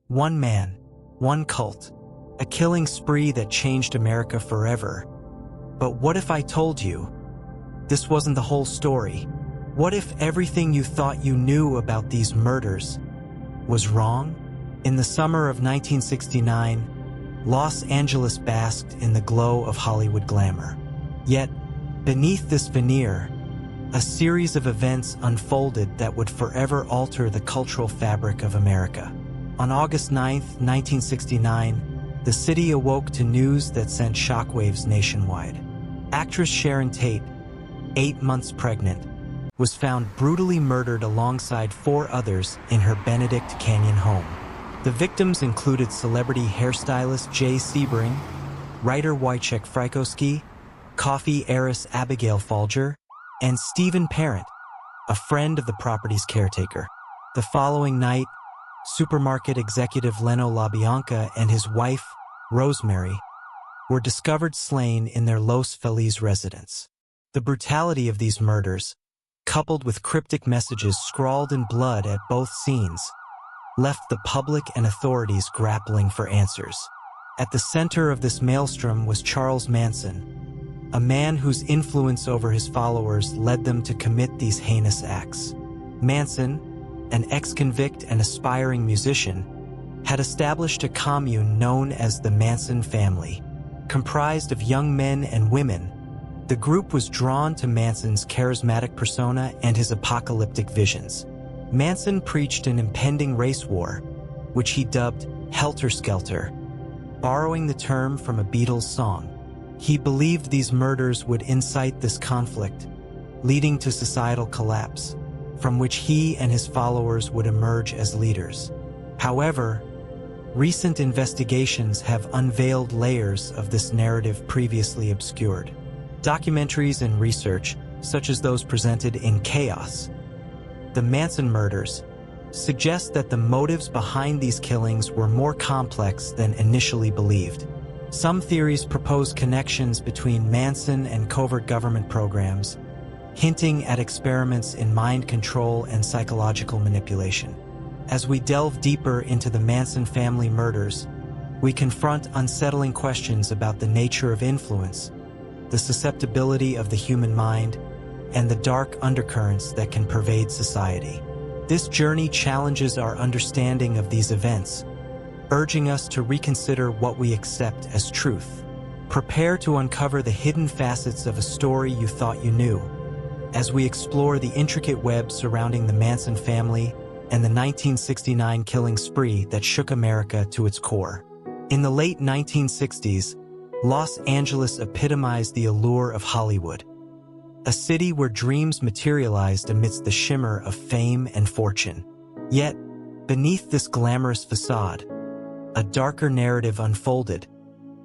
One man, one cult, a killing spree that changed America forever. But what if I told you this wasn't the whole story? What if everything you thought you knew about these murders was wrong? In the summer of 1969, Los Angeles basked in the glow of Hollywood glamour. Yet, beneath this veneer, a series of events unfolded that would forever alter the cultural fabric of America. On August 9, 1969, the city awoke to news that sent shockwaves nationwide. Actress Sharon Tate, 8 months pregnant, was found brutally murdered alongside 4 others in her Benedict Canyon home. The victims included celebrity hairstylist Jay Sebring, writer Wojciech Frykowski, coffee heiress Abigail Folger, and Stephen Parent, a friend of the property's caretaker. The following night, supermarket executive Leno LaBianca and his wife, Rosemary, were discovered slain in their Los Feliz residence. The brutality of these murders, coupled with cryptic messages scrawled in blood at both scenes, left the public and authorities grappling for answers. At the center of this maelstrom was Charles Manson, a man whose influence over his followers led them to commit these heinous acts. Manson, an ex-convict and aspiring musician, had established a commune known as the Manson family. Comprised of young men and women, the group was drawn to Manson's charismatic persona and his apocalyptic visions. Manson preached an impending race war, which he dubbed Helter Skelter, borrowing the term from a Beatles song. He believed these murders would incite this conflict, leading to societal collapse, from which he and his followers would emerge as leaders. However, recent investigations have unveiled layers of this narrative previously obscured. Documentaries and research, such as those presented in Chaos, The Manson Murders, suggest that the motives behind these killings were more complex than initially believed. Some theories propose connections between Manson and covert government programs, hinting at experiments in mind control and psychological manipulation. As we delve deeper into the Manson family murders, we confront unsettling questions about the nature of influence, the susceptibility of the human mind, and the dark undercurrents that can pervade society. This journey challenges our understanding of these events, urging us to reconsider what we accept as truth. Prepare to uncover the hidden facets of a story you thought you knew, as we explore the intricate web surrounding the Manson family and the 1969 killing spree that shook America to its core. In the late 1960s, Los Angeles epitomized the allure of Hollywood, a city where dreams materialized amidst the shimmer of fame and fortune. Yet, beneath this glamorous facade, a darker narrative unfolded,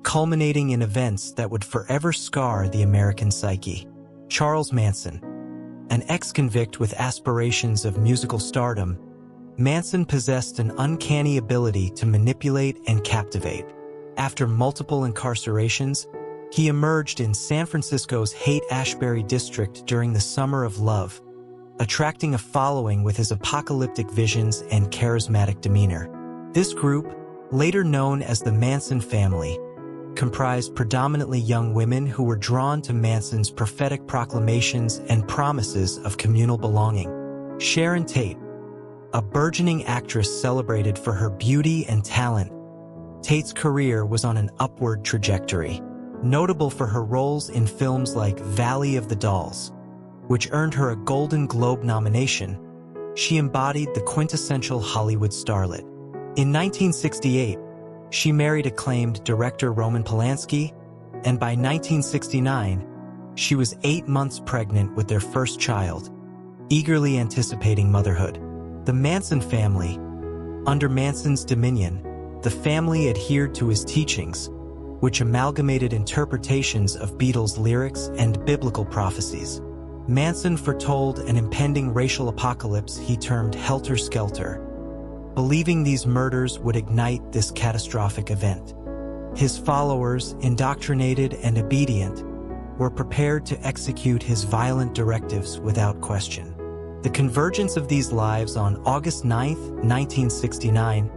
culminating in events that would forever scar the American psyche. Charles Manson, an ex-convict with aspirations of musical stardom, Manson possessed an uncanny ability to manipulate and captivate. After multiple incarcerations, he emerged in San Francisco's Haight-Ashbury district during the Summer of Love, attracting a following with his apocalyptic visions and charismatic demeanor. This group, later known as the Manson family, comprised predominantly young women who were drawn to Manson's prophetic proclamations and promises of communal belonging. Sharon Tate, a burgeoning actress celebrated for her beauty and talent, Tate's career was on an upward trajectory. Notable for her roles in films like Valley of the Dolls, which earned her a Golden Globe nomination, she embodied the quintessential Hollywood starlet. In 1968, she married acclaimed director Roman Polanski, and by 1969, she was 8 months pregnant with their first child, eagerly anticipating motherhood. The Manson family, under Manson's dominion, the family adhered to his teachings, which amalgamated interpretations of Beatles lyrics and biblical prophecies. Manson foretold an impending racial apocalypse he termed Helter Skelter, believing these murders would ignite this catastrophic event. His followers, indoctrinated and obedient, were prepared to execute his violent directives without question. The convergence of these lives on August 9, 1969,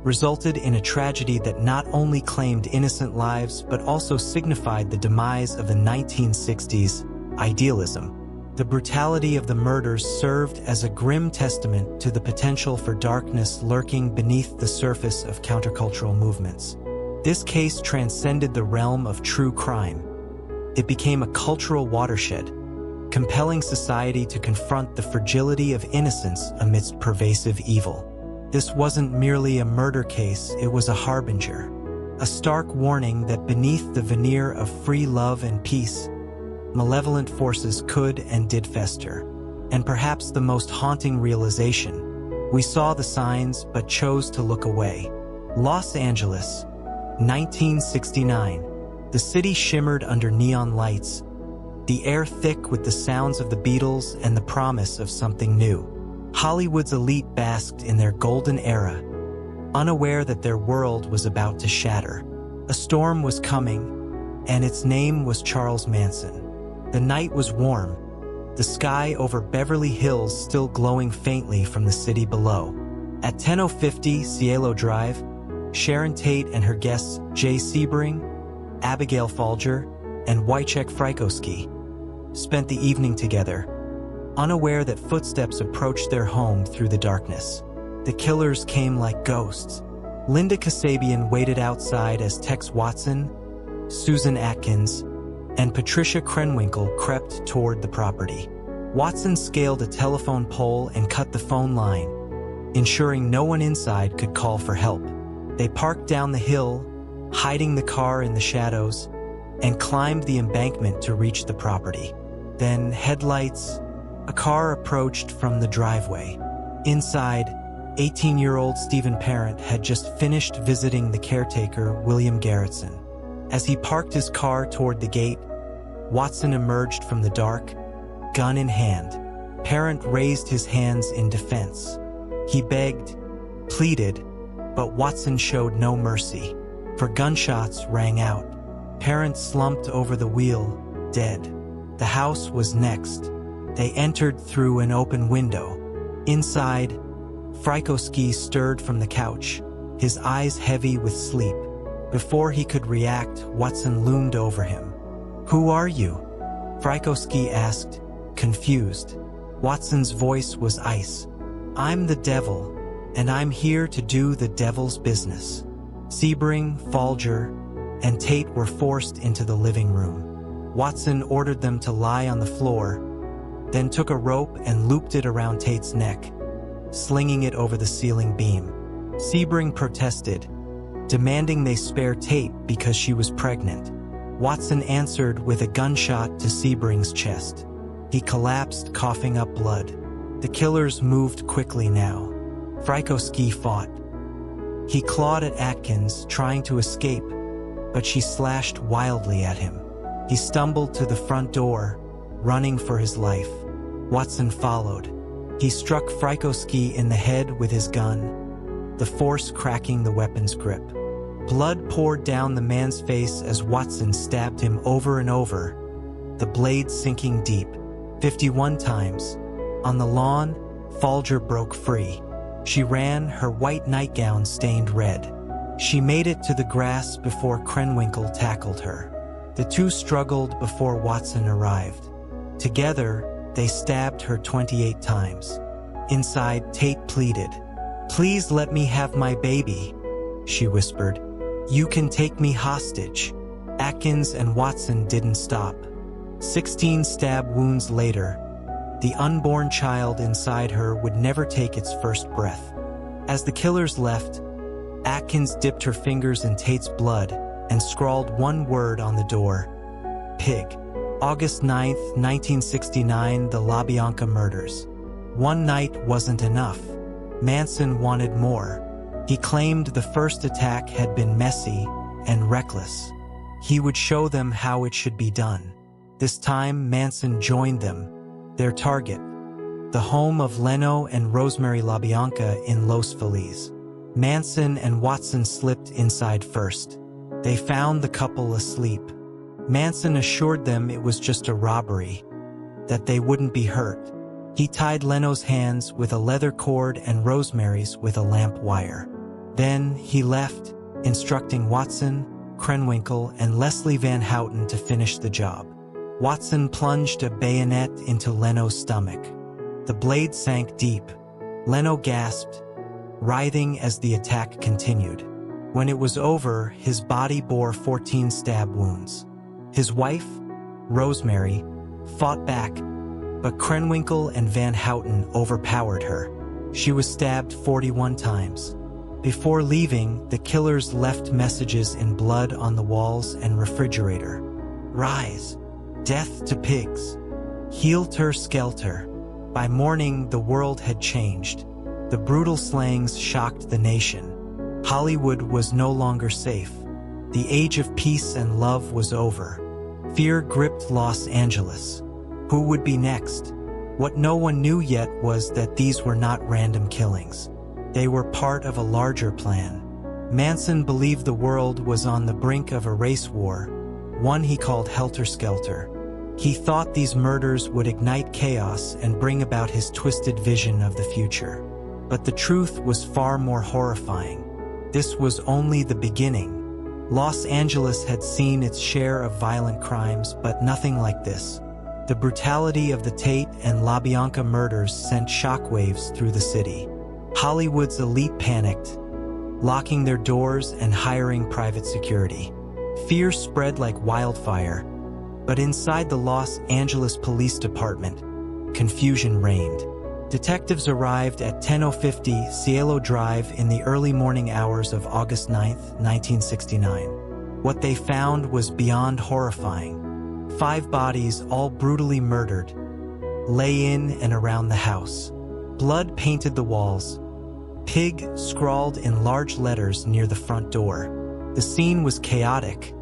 resulted in a tragedy that not only claimed innocent lives but also signified the demise of the 1960s idealism. The brutality of the murders served as a grim testament to the potential for darkness lurking beneath the surface of countercultural movements. This case transcended the realm of true crime. It became a cultural watershed, compelling society to confront the fragility of innocence amidst pervasive evil. This wasn't merely a murder case, it was a harbinger, a stark warning that beneath the veneer of free love and peace, malevolent forces could and did fester. And perhaps the most haunting realization, we saw the signs but chose to look away. Los Angeles, 1969. The city shimmered under neon lights, the air thick with the sounds of the Beatles and the promise of something new. Hollywood's elite basked in their golden era, unaware that their world was about to shatter. A storm was coming, and its name was Charles Manson. The night was warm, the sky over Beverly Hills still glowing faintly from the city below. At 10:50 Cielo Drive, Sharon Tate and her guests Jay Sebring, Abigail Folger, and Wojciech Frykowski spent the evening together, unaware that footsteps approached their home through the darkness. The killers came like ghosts. Linda Kasabian waited outside as Tex Watson, Susan Atkins, and Patricia Krenwinkel crept toward the property. Watson scaled a telephone pole and cut the phone line, ensuring no one inside could call for help. They parked down the hill, hiding the car in the shadows, and climbed the embankment to reach the property. Then, headlights, a car approached from the driveway. Inside, 18-year-old Stephen Parent had just finished visiting the caretaker, William Garretson. As he parked his car toward the gate, Watson emerged from the dark, gun in hand. Parent raised his hands in defense. He begged, pleaded, but Watson showed no mercy. For gunshots rang out. Parent slumped over the wheel, dead. The house was next. They entered through an open window. Inside, Frykowski stirred from the couch, his eyes heavy with sleep. Before he could react, Watson loomed over him. "Who are you?" Frykowski asked, confused. Watson's voice was ice. "I'm the devil, and I'm here to do the devil's business." Sebring, Folger, and Tate were forced into the living room. Watson ordered them to lie on the floor, then took a rope and looped it around Tate's neck, slinging it over the ceiling beam. Sebring protested, demanding they spare Tate because she was pregnant. Watson answered with a gunshot to Sebring's chest. He collapsed, coughing up blood. The killers moved quickly now. Frykowski fought. He clawed at Atkins, trying to escape, but she slashed wildly at him. He stumbled to the front door, running for his life. Watson followed. He struck Frykowski in the head with his gun, the force cracking the weapon's grip. Blood poured down the man's face as Watson stabbed him over and over, the blade sinking deep. 51 times. On the lawn, Folger broke free. She ran, her white nightgown stained red. She made it to the grass before Krenwinkel tackled her. The two struggled before Watson arrived. Together, they stabbed her 28 times. Inside, Tate pleaded. "Please let me have my baby," she whispered. "You can take me hostage." Atkins and Watson didn't stop. 16 stab wounds later, the unborn child inside her would never take its first breath. As the killers left, Atkins dipped her fingers in Tate's blood and scrawled one word on the door: pig. August 9, 1969, the LaBianca murders. One night wasn't enough. Manson wanted more. He claimed the first attack had been messy and reckless. He would show them how it should be done. This time, Manson joined them, their target, the home of Leno and Rosemary LaBianca in Los Feliz. Manson and Watson slipped inside first. They found the couple asleep. Manson assured them it was just a robbery, that they wouldn't be hurt. He tied Leno's hands with a leather cord and Rosemary's with a lamp wire. Then he left, instructing Watson, Krenwinkel, and Leslie Van Houten to finish the job. Watson plunged a bayonet into Leno's stomach. The blade sank deep. Leno gasped, writhing as the attack continued. When it was over, his body bore 14 stab wounds. His wife, Rosemary, fought back, but Krenwinkel and Van Houten overpowered her. She was stabbed 41 times. Before leaving, the killers left messages in blood on the walls and refrigerator. Rise. Death to pigs. Helter Skelter. By morning, the world had changed. The brutal slayings shocked the nation. Hollywood was no longer safe. The age of peace and love was over. Fear gripped Los Angeles. Who would be next? What no one knew yet was that these were not random killings. They were part of a larger plan. Manson believed the world was on the brink of a race war, one he called Helter Skelter. He thought these murders would ignite chaos and bring about his twisted vision of the future. But the truth was far more horrifying. This was only the beginning. Los Angeles had seen its share of violent crimes, but nothing like this. The brutality of the Tate and LaBianca murders sent shockwaves through the city. Hollywood's elite panicked, locking their doors and hiring private security. Fear spread like wildfire, but inside the Los Angeles Police Department, confusion reigned. Detectives arrived at 10:50 Cielo Drive in the early morning hours of August 9, 1969. What they found was beyond horrifying. 5 bodies, all brutally murdered, lay in and around the house. Blood painted the walls. Pig scrawled in large letters near the front door. The scene was chaotic,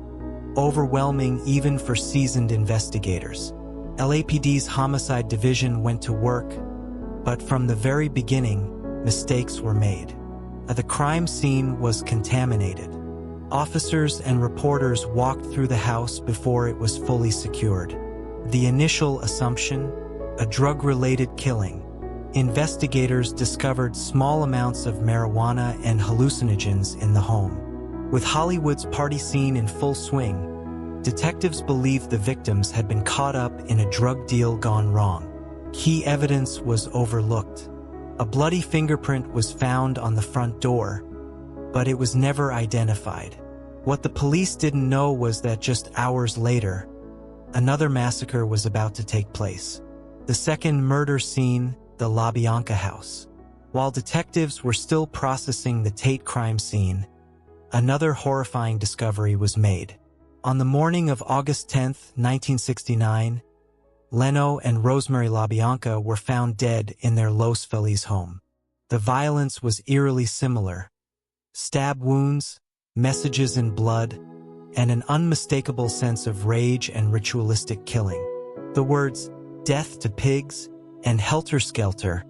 overwhelming even for seasoned investigators. LAPD's Homicide Division went to work, but from the very beginning, mistakes were made. The crime scene was contaminated. Officers and reporters walked through the house before it was fully secured. The initial assumption? A drug-related killing. Investigators discovered small amounts of marijuana and hallucinogens in the home. With Hollywood's party scene in full swing, detectives believed the victims had been caught up in a drug deal gone wrong. Key evidence was overlooked. A bloody fingerprint was found on the front door, but it was never identified. What the police didn't know was that just hours later, another massacre was about to take place. The second murder scene, the LaBianca house. While detectives were still processing the Tate crime scene, another horrifying discovery was made. On the morning of August 10, 1969, Leno and Rosemary LaBianca were found dead in their Los Feliz home. The violence was eerily similar. Stab wounds, messages in blood, and an unmistakable sense of rage and ritualistic killing. The words, "Death to pigs," and "Helter Skelter"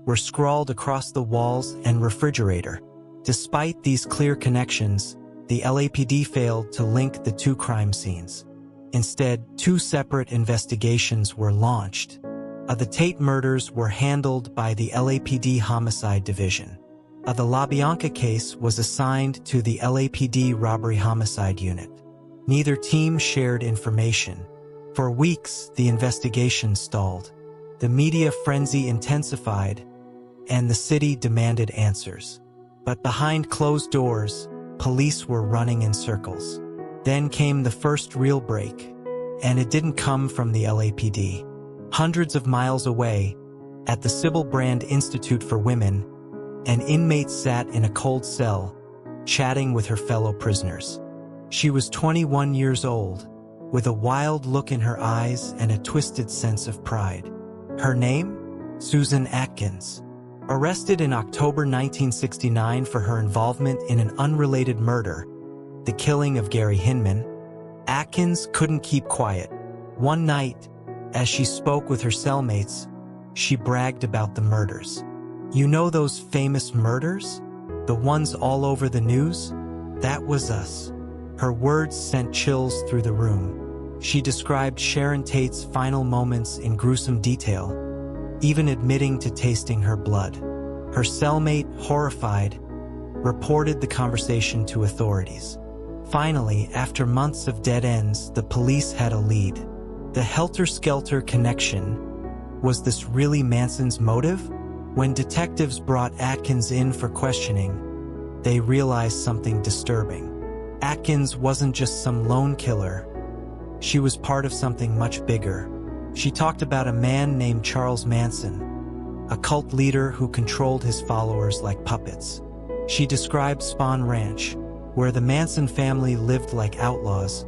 were scrawled across the walls and refrigerator. Despite these clear connections, the LAPD failed to link the 2 crime scenes. Instead, 2 separate investigations were launched. The Tate murders were handled by the LAPD Homicide Division. The LaBianca case was assigned to the LAPD Robbery Homicide Unit. Neither team shared information. For weeks, the investigation stalled. The media frenzy intensified, and the city demanded answers. But behind closed doors, police were running in circles. Then came the first real break, and it didn't come from the LAPD. Hundreds of miles away, at the Sybil Brand Institute for Women, an inmate sat in a cold cell, chatting with her fellow prisoners. She was 21 years old, with a wild look in her eyes and a twisted sense of pride. Her name? Susan Atkins. Arrested in October 1969 for her involvement in an unrelated murder, the killing of Gary Hinman, Atkins couldn't keep quiet. One night, as she spoke with her cellmates, she bragged about the murders. "You know those famous murders? The ones all over the news? That was us." Her words sent chills through the room. She described Sharon Tate's final moments in gruesome detail, even admitting to tasting her blood. Her cellmate, horrified, reported the conversation to authorities. Finally, after months of dead ends, the police had a lead. The helter-skelter connection. Was this really Manson's motive? When detectives brought Atkins in for questioning, they realized something disturbing. Atkins wasn't just some lone killer. She was part of something much bigger. She talked about a man named Charles Manson, a cult leader who controlled his followers like puppets. She described Spawn Ranch, where the Manson family lived like outlaws,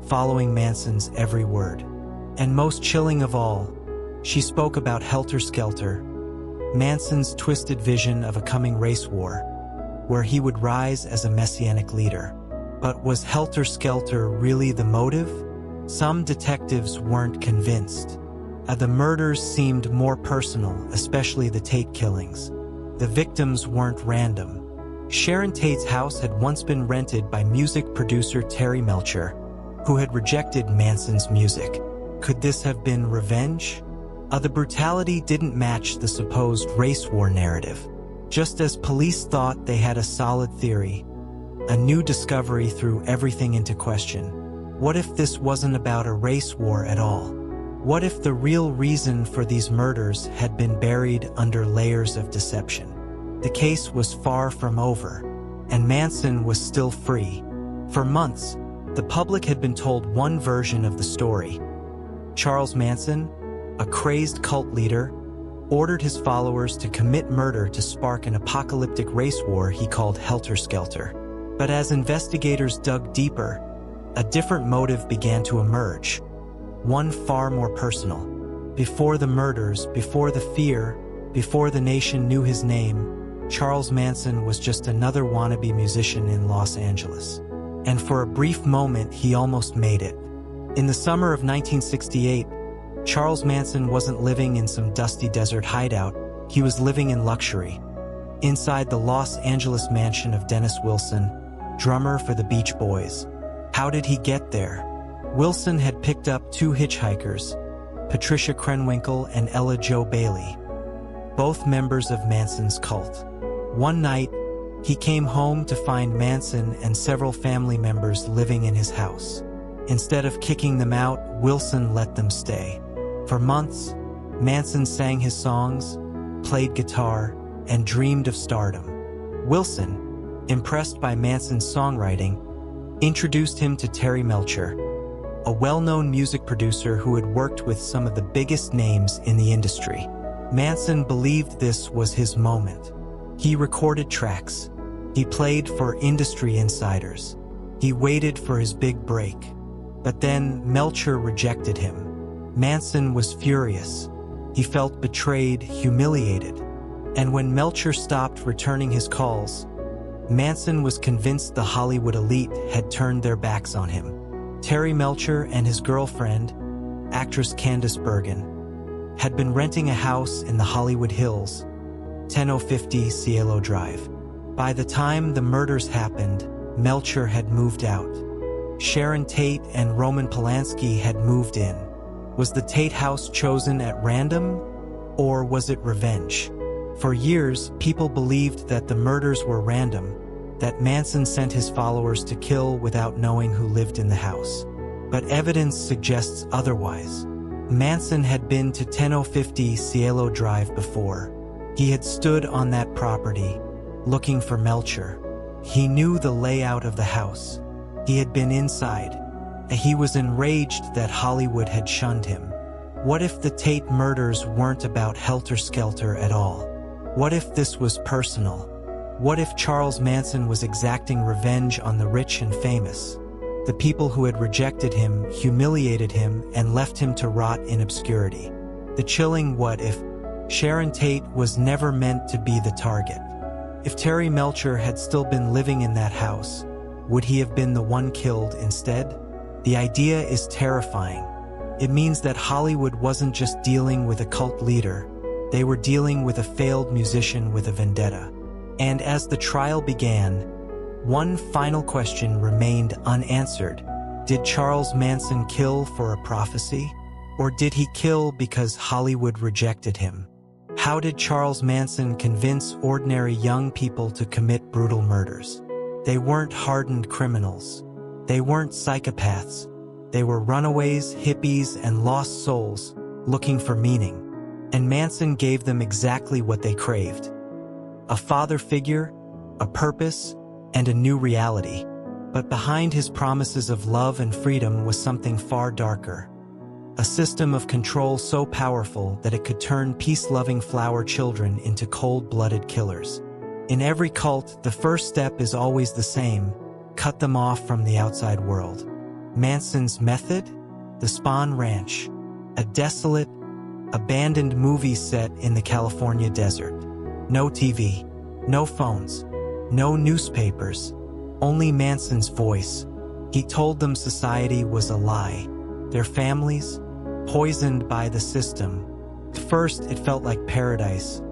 following Manson's every word. And most chilling of all, she spoke about Helter-Skelter, Manson's twisted vision of a coming race war, where he would rise as a messianic leader. But was Helter-Skelter really the motive? Some detectives weren't convinced. The murders seemed more personal, especially the Tate killings. The victims weren't random. Sharon Tate's house had once been rented by music producer Terry Melcher, who had rejected Manson's music. Could this have been revenge? The brutality didn't match the supposed race war narrative. Just as police thought they had a solid theory, a new discovery threw everything into question. What if this wasn't about a race war at all? What if the real reason for these murders had been buried under layers of deception? The case was far from over, and Manson was still free. For months, the public had been told one version of the story. Charles Manson, a crazed cult leader, ordered his followers to commit murder to spark an apocalyptic race war he called Helter-Skelter. But as investigators dug deeper, a different motive began to emerge, one far more personal. Before the murders, before the fear, before the nation knew his name, Charles Manson was just another wannabe musician in Los Angeles. And for a brief moment, he almost made it. In the summer of 1968, Charles Manson wasn't living in some dusty desert hideout. He was living in luxury, inside the Los Angeles mansion of Dennis Wilson, drummer for the Beach Boys. How did he get there? Wilson had picked up two hitchhikers, Patricia Krenwinkel and Ella Jo Bailey, both members of Manson's cult. One night, he came home to find Manson and several family members living in his house. Instead of kicking them out, Wilson let them stay. For months, Manson sang his songs, played guitar, and dreamed of stardom. Wilson, impressed by Manson's songwriting, introduced him to Terry Melcher, a well-known music producer who had worked with some of the biggest names in the industry. Manson believed this was his moment. He recorded tracks. He played for industry insiders. He waited for his big break. But then Melcher rejected him. Manson was furious. He felt betrayed, humiliated. And when Melcher stopped returning his calls, Manson was convinced the Hollywood elite had turned their backs on him. Terry Melcher and his girlfriend, actress Candice Bergen, had been renting a house in the Hollywood Hills, 10050 Cielo Drive. By the time the murders happened, Melcher had moved out. Sharon Tate and Roman Polanski had moved in. Was the Tate house chosen at random, or was it revenge? For years, people believed that the murders were random, that Manson sent his followers to kill without knowing who lived in the house. But evidence suggests otherwise. Manson had been to 10050 Cielo Drive before. He had stood on that property, looking for Melcher. He knew the layout of the house. He had been inside. He was enraged that Hollywood had shunned him. What if the Tate murders weren't about Helter-Skelter at all? What if this was personal? What if Charles Manson was exacting revenge on the rich and famous? The people who had rejected him, humiliated him, and left him to rot in obscurity. The chilling what if Sharon Tate was never meant to be the target. If Terry Melcher had still been living in that house, would he have been the one killed instead? The idea is terrifying. It means that Hollywood wasn't just dealing with a cult leader, they were dealing with a failed musician with a vendetta. And as the trial began, one final question remained unanswered. Did Charles Manson kill for a prophecy? Or did he kill because Hollywood rejected him? How did Charles Manson convince ordinary young people to commit brutal murders? They weren't hardened criminals. They weren't psychopaths. They were runaways, hippies, and lost souls looking for meaning. And Manson gave them exactly what they craved: a father figure, a purpose, and a new reality. But behind his promises of love and freedom was something far darker. A system of control so powerful that it could turn peace-loving flower children into cold-blooded killers. In every cult, the first step is always the same: cut them off from the outside world. Manson's method? The Spawn Ranch, a desolate, abandoned movie set in the California desert. No TV, no phones, no newspapers, only Manson's voice. He told them society was a lie, their families poisoned by the system. At first, it felt like paradise.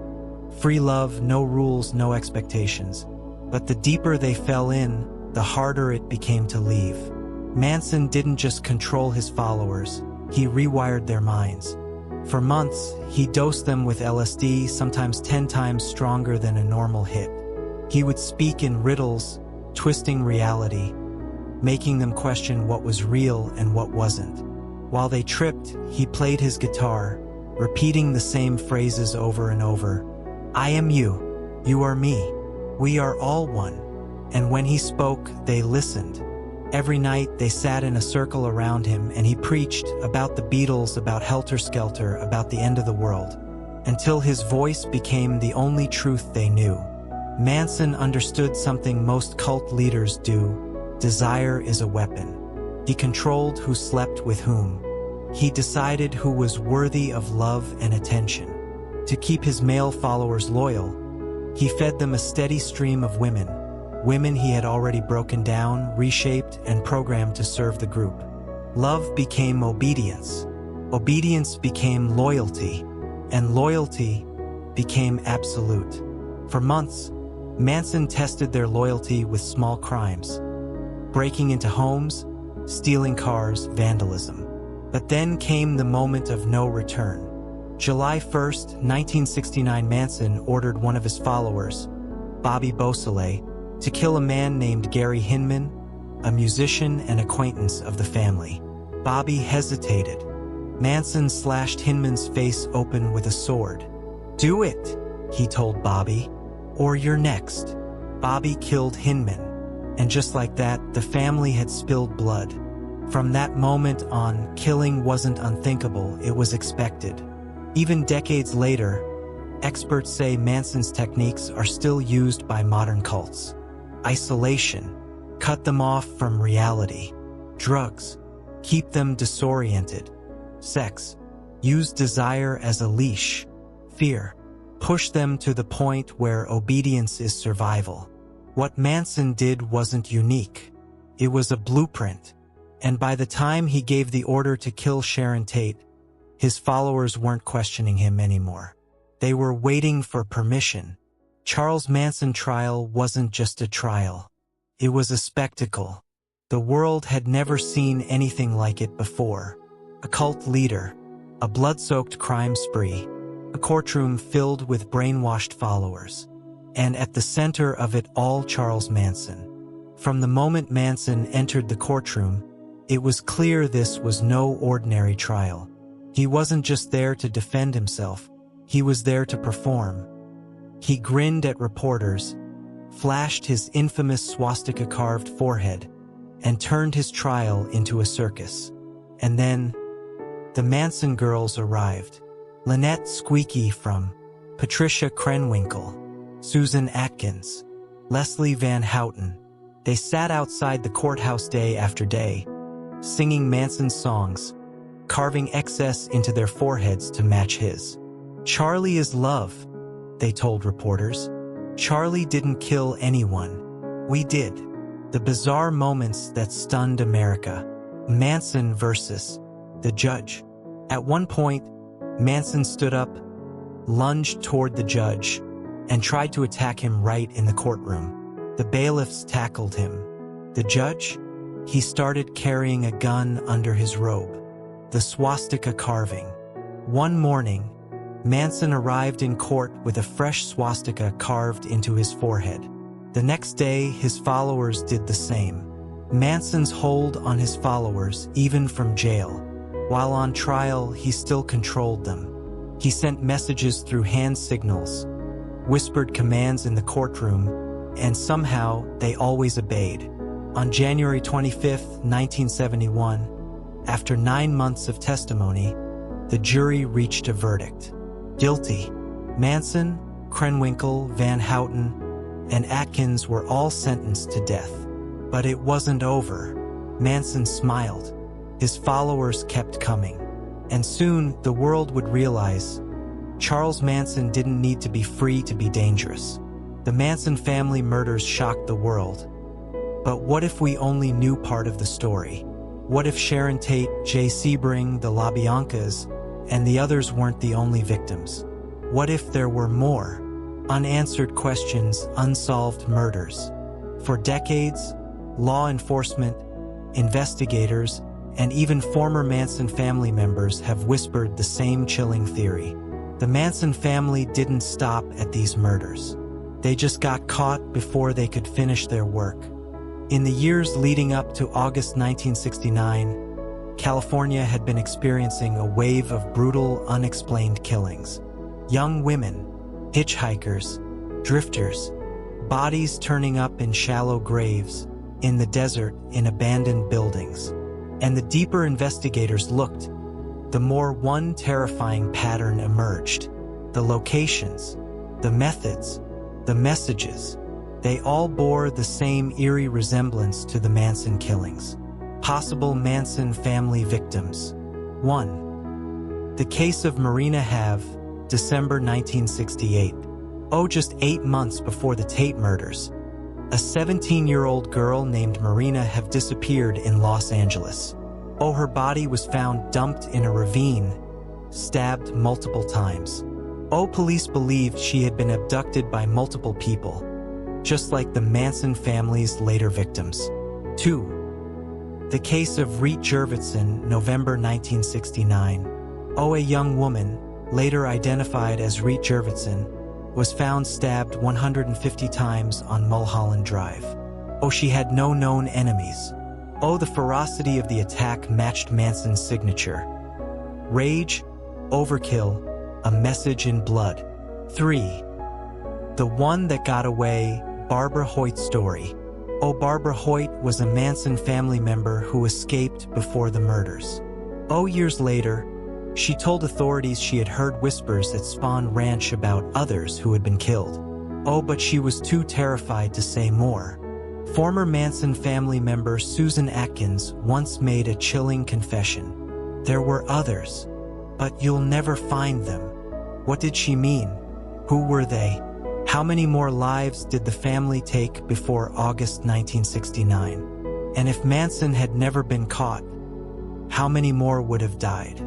Free love, no rules, no expectations. But the deeper they fell in, the harder it became to leave. Manson didn't just control his followers, he rewired their minds. For months, he dosed them with LSD, sometimes 10 times stronger than a normal hit. He would speak in riddles, twisting reality, making them question what was real and what wasn't. While they tripped, he played his guitar, repeating the same phrases over and over. I am you, you are me, we are all one. And when he spoke, they listened. Every night, they sat in a circle around him and he preached about the Beatles, about Helter Skelter, about the end of the world, until his voice became the only truth they knew. Manson understood something most cult leaders do: desire is a weapon. He controlled who slept with whom. He decided who was worthy of love and attention. To keep his male followers loyal, he fed them a steady stream of women he had already broken down, reshaped, and programmed to serve the group. Love became obedience. Obedience became loyalty, and loyalty became absolute. For months, Manson tested their loyalty with small crimes: breaking into homes, stealing cars, vandalism. But then came the moment of no return. July 1st, 1969, Manson ordered one of his followers, Bobby Beausoleil, to kill a man named Gary Hinman, a musician and acquaintance of the family. Bobby hesitated. Manson slashed Hinman's face open with a sword. "Do it," he told Bobby, "or you're next." Bobby killed Hinman, and just like that, the family had spilled blood. From that moment on, killing wasn't unthinkable, it was expected. Even decades later, experts say Manson's techniques are still used by modern cults. Isolation, cut them off from reality. Drugs, keep them disoriented. Sex, use desire as a leash. Fear, push them to the point where obedience is survival. What Manson did wasn't unique. It was a blueprint. And by the time he gave the order to kill Sharon Tate, his followers weren't questioning him anymore. They were waiting for permission. Charles Manson trial wasn't just a trial. It was a spectacle. The world had never seen anything like it before. A cult leader, a blood-soaked crime spree, a courtroom filled with brainwashed followers. And at the center of it all, Charles Manson. From the moment Manson entered the courtroom, it was clear this was no ordinary trial. He wasn't just there to defend himself, he was there to perform. He grinned at reporters, flashed his infamous swastika-carved forehead, and turned his trial into a circus. And then, the Manson girls arrived. Lynette Squeaky Fromm, Patricia Krenwinkel, Susan Atkins, Leslie Van Houten. They sat outside the courthouse day after day, singing Manson's songs, carving excess into their foreheads to match his. "Charlie is love," they told reporters. "Charlie didn't kill anyone. We did." The bizarre moments that stunned America. Manson versus the judge. At one point, Manson stood up, lunged toward the judge, and tried to attack him right in the courtroom. The bailiffs tackled him. The judge? He started carrying a gun under his robe. The swastika carving. One morning, Manson arrived in court with a fresh swastika carved into his forehead. The next day, his followers did the same. Manson's hold on his followers, even from jail. While on trial, he still controlled them. He sent messages through hand signals, whispered commands in the courtroom, and somehow they always obeyed. On January 25, 1971, after 9 months of testimony, the jury reached a verdict. Guilty. Manson, Krenwinkel, Van Houten, and Atkins were all sentenced to death. But it wasn't over. Manson smiled. His followers kept coming. And soon, the world would realize Charles Manson didn't need to be free to be dangerous. The Manson family murders shocked the world. But what if we only knew part of the story? What if Sharon Tate, Jay Sebring, the LaBiancas, and the others weren't the only victims? What if there were more? Unanswered questions, unsolved murders. For decades, law enforcement, investigators, and even former Manson family members have whispered the same chilling theory. The Manson family didn't stop at these murders. They just got caught before they could finish their work. In the years leading up to August 1969, California had been experiencing a wave of brutal, unexplained killings. Young women, hitchhikers, drifters, bodies turning up in shallow graves, in the desert, in abandoned buildings. And the deeper investigators looked, the more one terrifying pattern emerged. The locations, the methods, the messages, they all bore the same eerie resemblance to the Manson killings. Possible Manson family victims. 1. The case of Marina Have, December 1968. Just 8 months before the Tate murders, a 17-year-old girl named Marina Have disappeared in Los Angeles. Her body was found dumped in a ravine, stabbed multiple times. Police believed she had been abducted by multiple people, just like the Manson family's later victims. 2. The case of Reet Jurvetson, November 1969. A young woman, later identified as Reet Jurvetson, was found stabbed 150 times on Mulholland Drive. She had no known enemies. The ferocity of the attack matched Manson's signature. Rage, overkill, a message in blood. 3. The one that got away, Barbara Hoyt's story. Barbara Hoyt was a Manson family member who escaped before the murders. Years later, she told authorities she had heard whispers at Spawn Ranch about others who had been killed. But she was too terrified to say more. Former Manson family member Susan Atkins once made a chilling confession. There were others, but you'll never find them. What did she mean? Who were they? How many more lives did the family take before August 1969? And if Manson had never been caught, how many more would have died?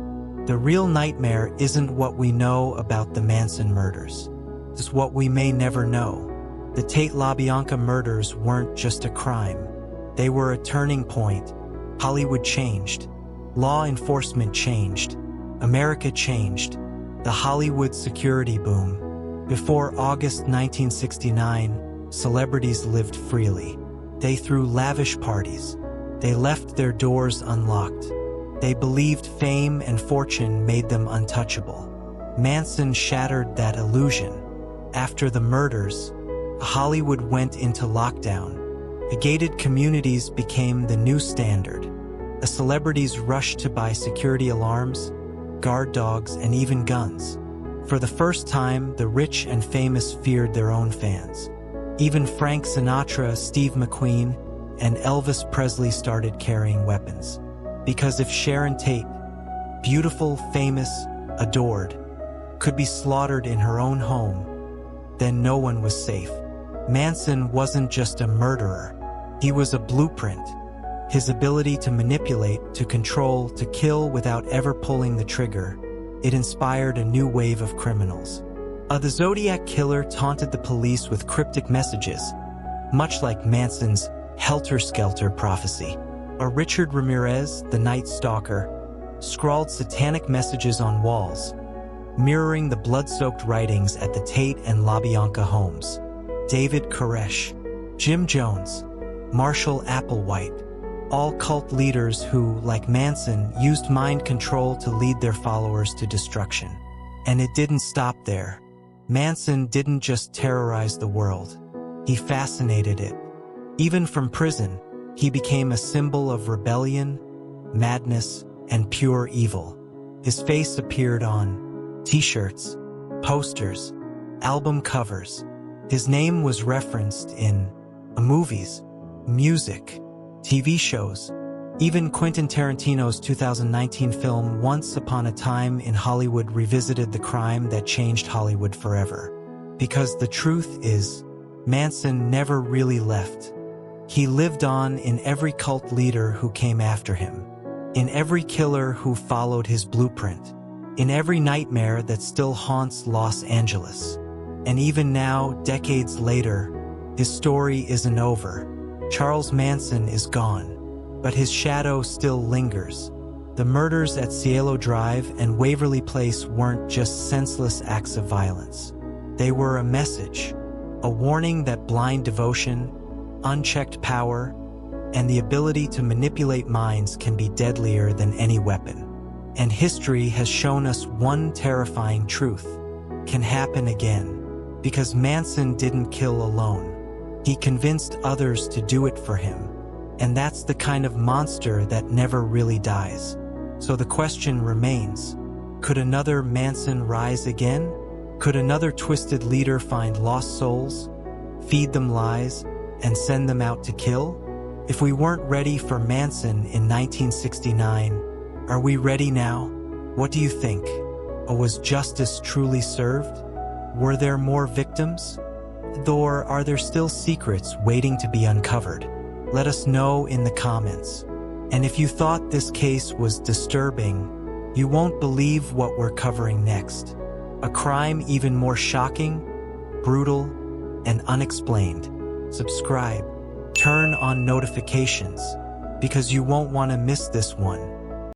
The real nightmare isn't what we know about the Manson murders. It's what we may never know. The Tate-LaBianca murders weren't just a crime. They were a turning point. Hollywood changed. Law enforcement changed. America changed. The Hollywood security boom. Before August 1969, celebrities lived freely. They threw lavish parties. They left their doors unlocked. They believed fame and fortune made them untouchable. Manson shattered that illusion. After the murders, Hollywood went into lockdown. Gated communities became the new standard. The celebrities rushed to buy security alarms, guard dogs, and even guns. For the first time, the rich and famous feared their own fans. Even Frank Sinatra, Steve McQueen, and Elvis Presley started carrying weapons. Because if Sharon Tate, beautiful, famous, adored, could be slaughtered in her own home, then no one was safe. Manson wasn't just a murderer. He was a blueprint. His ability to manipulate, to control, to kill without ever pulling the trigger, it inspired a new wave of criminals. The Zodiac Killer taunted the police with cryptic messages, much like Manson's helter-skelter prophecy. Richard Ramirez, the Night Stalker, scrawled satanic messages on walls, mirroring the blood-soaked writings at the Tate and LaBianca homes. David Koresh, Jim Jones, Marshall Applewhite, all cult leaders who, like Manson, used mind control to lead their followers to destruction. And it didn't stop there. Manson didn't just terrorize the world. He fascinated it. Even from prison, he became a symbol of rebellion, madness, and pure evil. His face appeared on t-shirts, posters, album covers. His name was referenced in movies, music, TV shows, even Quentin Tarantino's 2019 film Once Upon a Time in Hollywood revisited the crime that changed Hollywood forever. Because the truth is, Manson never really left. He lived on in every cult leader who came after him, in every killer who followed his blueprint, in every nightmare that still haunts Los Angeles. And even now, decades later, his story isn't over. Charles Manson is gone, but his shadow still lingers. The murders at Cielo Drive and Waverly Place weren't just senseless acts of violence. They were a message, a warning that blind devotion, unchecked power, and the ability to manipulate minds can be deadlier than any weapon. And history has shown us one terrifying truth can happen again, because Manson didn't kill alone. He convinced others to do it for him. And that's the kind of monster that never really dies. So the question remains, could another Manson rise again? Could another twisted leader find lost souls, feed them lies, and send them out to kill? If we weren't ready for Manson in 1969, are we ready now? What do you think? Or was justice truly served? Were there more victims? Or are there still secrets waiting to be uncovered? Let us know in the comments. And if you thought this case was disturbing, you won't believe what we're covering next. A crime even more shocking, brutal, and unexplained. Subscribe, turn on notifications, because you won't want to miss this one.